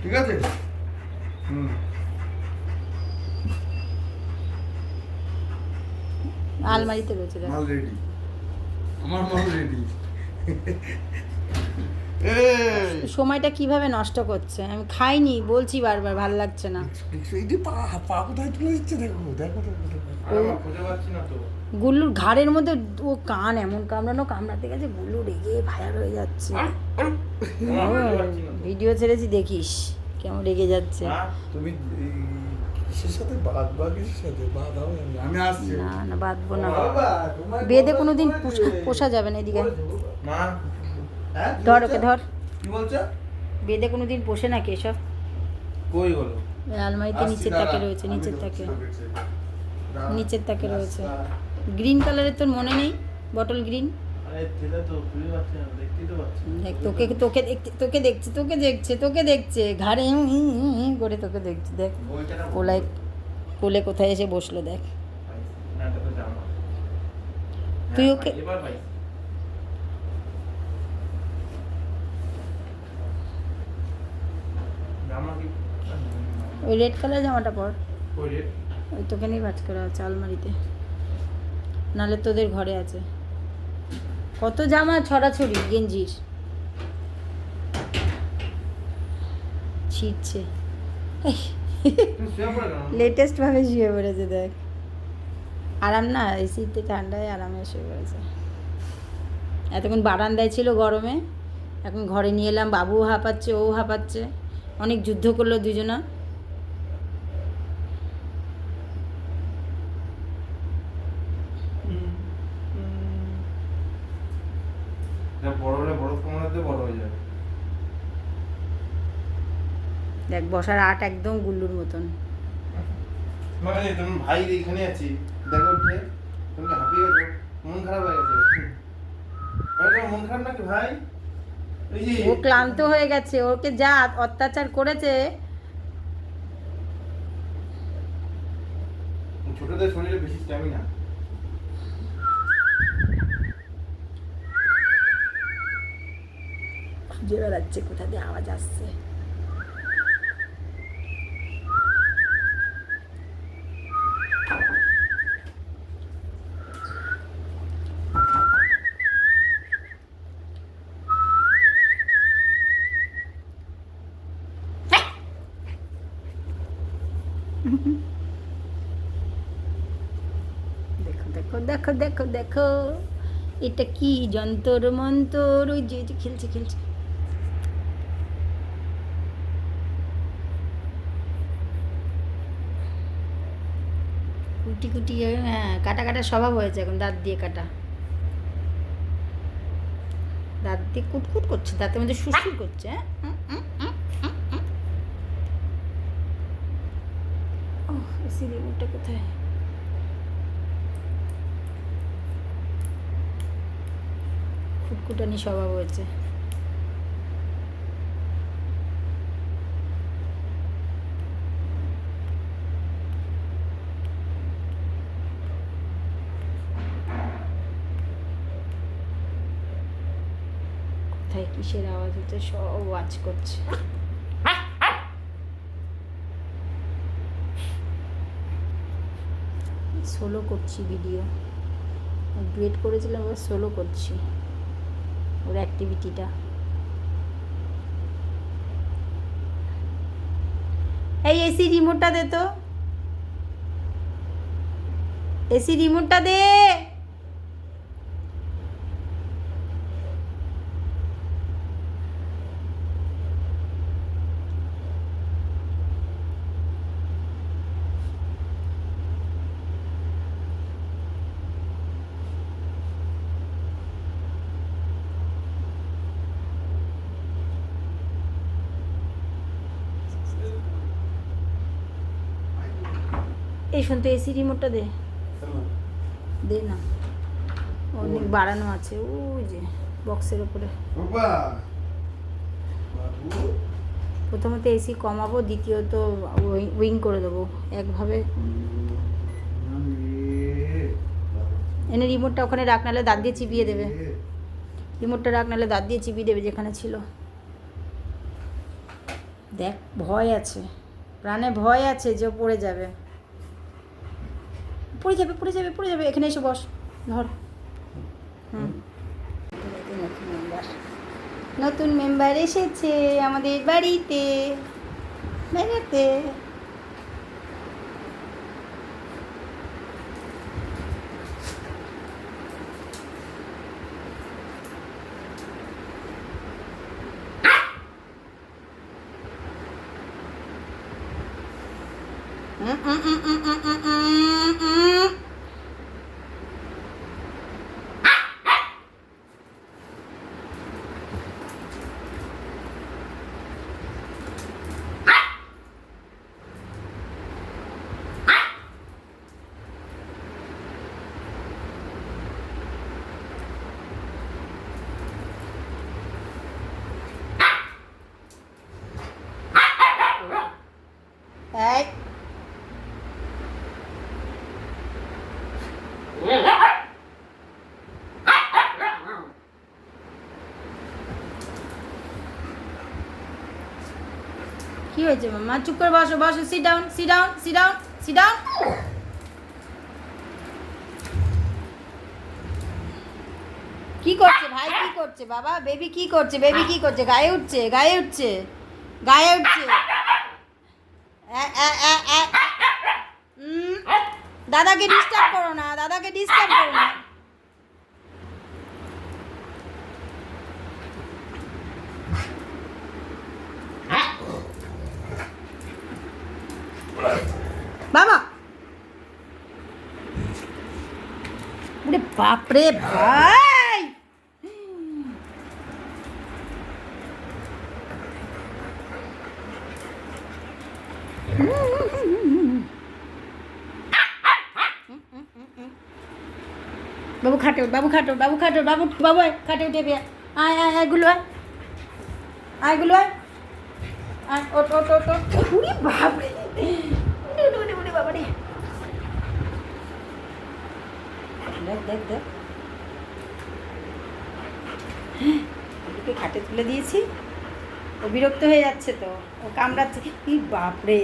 ঠিক আছে। আলমারিতে রয়েছে মাল রেডি, আমার মাল রেডি। সময়টা কিভাবে নষ্ট করছে, আমি খাইনি বলছি বারবার, ভাল লাগছে না। এই যে পা পা কোথায় তুলে দিচ্ছে, দেখো দেখো দেখো দেখো। খুঁজে পাচ্ছি না তো। গুল্লুর ঘাড়ের মধ্যে ও কান এমন কামড়াতে গেছে, গুল্লু রেগে ফায়ার হয়ে যাচ্ছে। ভিডিও ছেড়েছি দেখিস কেমন রেগে যাচ্ছে। তুমি কিসের সাথে বাঁধবা, কিসের সাথে বাঁধাও, আমি আসছি। না না বাঁধবো না, বাবা, তোমার বেঁধে কথা কোনোদিন বলছে। পোষা যাবে না। এদিকে মা হ্যাঁ, কি ধর বলছে? ওকে ধর, কি বলছে? বেঁধে কোনোদিন পোষে না কেশব। কই হলো? আলমারিতে আসছি, নিচের দাঁড়া, তাকে রয়েছে, আমি নিচের ঢুকছি তাকে, তোকে, দাঁড়া। নিচের তাকে রয়েছে। রাস্তা। গ্রিন কালারের তোর মনে নেই? Bottle green. আরে সেটা তো খুঁজে পাচ্ছি না, দেখতেই তো পাচ্ছি না। দেখ তোকে দেখছে ঘাড়ে করে তোকে দেখছে। দেখ বইটা কোলায়, কোলে কোথায় এসে বসলো দেখ। না, এটা তো জামা। তুই হ্যাঁ, ওকে এবার ভাই জামা কি ওই রেড কালার জামাটা পর, কই রে? ওই তোকে নিয়ে ভাজ করা আছে আলমারিতে, নাহলে তোদের ঘরে আছে কত জামা ছড়াছড়ি গেঞ্জির, ছিটছে। তুই শুয়ে পড়ে কেন? লেটেস্ট ভাবে শুয়ে পড়েছে দেখ, আরাম না, এসিতে ঠান্ডায় আরামে শুয়ে পড়েছে। এতক্ষণ বারান্দায় ছিল গরমে, এখন ঘরে নিয়ে এলাম, বাবুও হাঁপাচ্ছে ও হাঁপাচ্ছে, অনেক যুদ্ধ করলো দুজনা। এটা বড় হলে বড় কমাতে বড় হয়ে যাবে। দেখ বসার আট একদম গুল্লুর মতন। মানে তুমি ভাই এইখানে আছি, দেখো উঠে তুমি হাঁপিয়ে গেছো, মন খারাপ হয়ে গেছে। আরে তোমার মন খারাপ নাকি ভাই? এই যে ও ক্লান্ত হয়ে গেছে, ওকে যা অত্যাচার করেছে। ছোটদের শরীরে বেশি স্ট্যামিনা। খুঁজে বেড়াচ্ছে কোথা দিয়ে আওয়াজ আসছে। দেখো দেখো দেখো দেখো দেখো, এটা কি যন্তর মন্তর, ওই যে যে খেলছে খেলছে। কুটি কুটি, হ্যাঁ কাটা কাটা স্বভাব হয়েছে এখন, দাঁত দিয়ে কাটা, দাঁত দিয়ে কুটকুট করছে, দাঁতের মধ্যে সুসুর করছে। এসি রিমোটটা কোথায়? কুটকুটানি স্বভাব হয়েছে। কোথায় কিসের আওয়াজ হচ্ছে সব ওয়াচ করছে। সোলো করছি ভিডিও, ডুয়েট করেছিলাম, এবার সোলো করছি ওর অ্যাক্টিভিটিটা। এই এসি রিমোটটা দে তো, এসি রিমোটটা দে। এই শুন তো, এসি রিমোটটা দে, দে না, অনেক বাড়ানো আছে ওই যে বক্সের উপরে। বাবা, বাবু, প্রথমত এসি কমাবো, দ্বিতীয়ত উইং করে দেবো একভাবে। এনে রিমোটটা ওখানে রাখ, নাহলে দাঁত দিয়ে চিবিয়ে দেবে। রিমোটটা রাখ, নাহলে দাঁত দিয়ে চিবিয়ে দেবে যেখানে ছিল। দেখ ভয় আছে, প্রাণে ভয় আছে যে ও পড়ে যাবে, পড়ে যাবে পড়ে যাবে পড়ে যাবে। এখানে এসে বস, ধর। হুম, নতুন মেম্বার এসেছে আমাদের বাড়িতে বেড়াতে। এই কি হয়েছে মাম্মা? চুপ করে বসো বসো, sit down sit down sit down sit down. কি করছে ভাই, কি করছে বাবা? বেবি কি করছে? বেবি কি করছে? গায়ে উঠছে গায়ে উঠছে গায়ে উঠছে। দাদাকে ডিস্টার্ব করো না, দাদাকে ডিস্টার্ব করো না। বাবা ওরে বাপরে ভাই, বাবু খাটে ওঠ, বাবু খাটে ওঠ, বাবু খাটে ওঠ, বাবু বাবু আয়, খাটে উঠে বিয়া। আয় আয় আয় গুলো আয়, আয় গুলো আয়, আয় ওঠ ওঠ ওঠ ওঠ। উরে বাপরে, উরে উরে উরে বাবারে। দেখ দেখ দেখ, ওকে খাটে তুলে দিয়েছি, ও বিরক্ত হয়ে যাচ্ছে তো, ও কামড়াচ্ছে। কি বাপরে,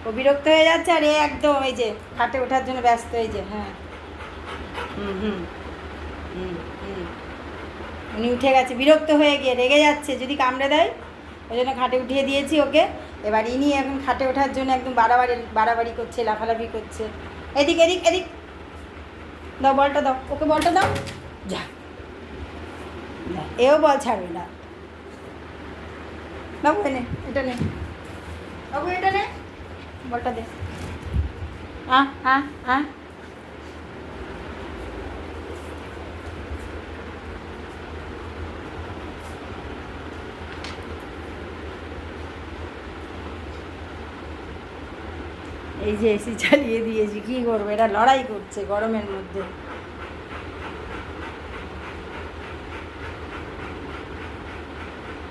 ও বিরক্ত হয়ে যাচ্ছে আর এ একদম এই যে খাটে ওঠার জন্য ব্যস্ত। এই যে হ্যাঁ, হুম হুম হুম হুম, উনি উঠে গেছে বিরক্ত হয়ে গিয়ে, রেগে যাচ্ছে যদি কামড়ে দেয়, ওই জন্য খাটে উঠিয়ে দিয়েছি ওকে। এবার ইনি এখন খাটে ওঠার জন্য একদম বাড়াবাড়ি করছে, লাফালাফি করছে। এদিক এদিক এদিক, দাও বলটা দাও, ওকে বলটা দাও। যা, এও বল ছাড়বে না। বাবু এনে এটা নে, বাবু এটা নে, বলটা দে। আ এই যে এসি চালিয়ে দিয়েছি, কি করবো, এটা লড়াই করছে গরমের মধ্যে।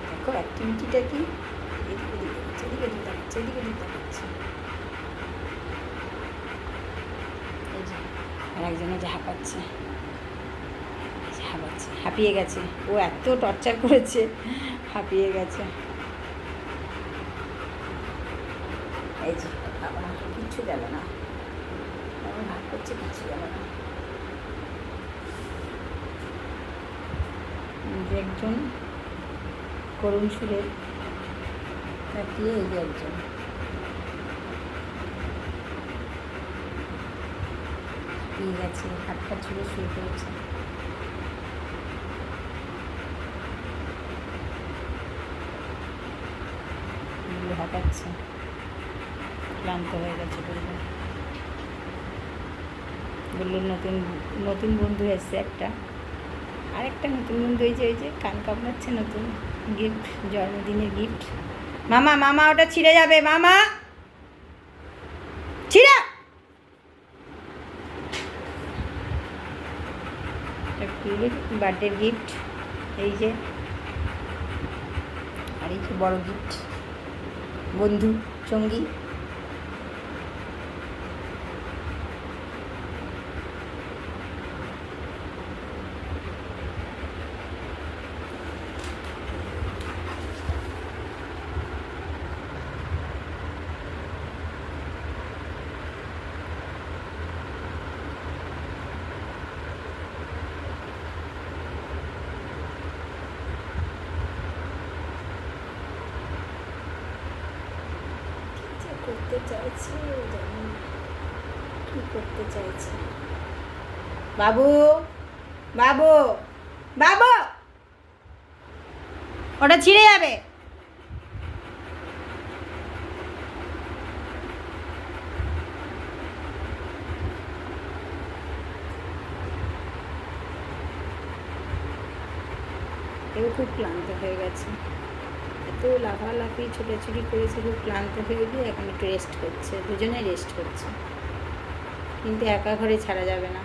দেখো অ্যাক্টিভিটিটা কি, এদিকে দিতে এদিকে দিতে হচ্ছে, এদিকে দিতে হচ্ছে। এই যে আর একজনে যে হাঁপাচ্ছে, হাঁপিয়ে গেছে, ও এত টর্চার করেছে, হাঁপিয়ে গেছে। এই যে বাবা কিচ্ছু গেল না, আমার ভাগ করছে, কিচ্ছু গেল না। যে একজন করুণ সুরে তাকিয়ে, এই যে একজন হাঁপিয়ে গেছে, হাত পা ছুঁড়ে শুয়ে পড়েছে। হাঁপাচ্ছে, ক্লান্ত হয়ে গেছে বললো। বললো নতুন নতুন বন্ধু এসছে একটা, আরেকটা নতুন বন্ধু, এই যে কান কামড়াচ্ছে, নতুন গিফট, জন্মদিনের গিফট। মামা মামা ওটা ছিঁড়ে যাবে, মামা ছিঁড়া। বার্থডের গিফট, এই যে, আর এই যে বড় গিফট, বন্ধু সঙ্গী। করতে চাইছে জানি না কি করতে চাইছে। বাবু বাবু বাবু, ওটা ছিঁড়ে যাবে। এও খুব ক্লান্ত হয়ে গেছে, এত লাফালাফি ছোটাছুটি করেছে, খুব ক্লান্ত হয়ে গিয়ে এখন একটু রেস্ট করছে, দুজনে রেস্ট করছে। কিন্তু একা ঘরে ছাড়া যাবে না,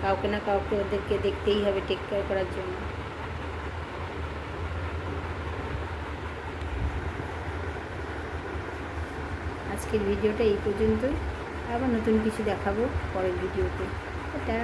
কাউকে না কাউকে ওদেরকে দেখতেই হবে টেক কেয়ার করার জন্য। আজকের ভিডিওটা এই পর্যন্তই, আবার নতুন কিছু দেখাবো পরের ভিডিওতে। এটা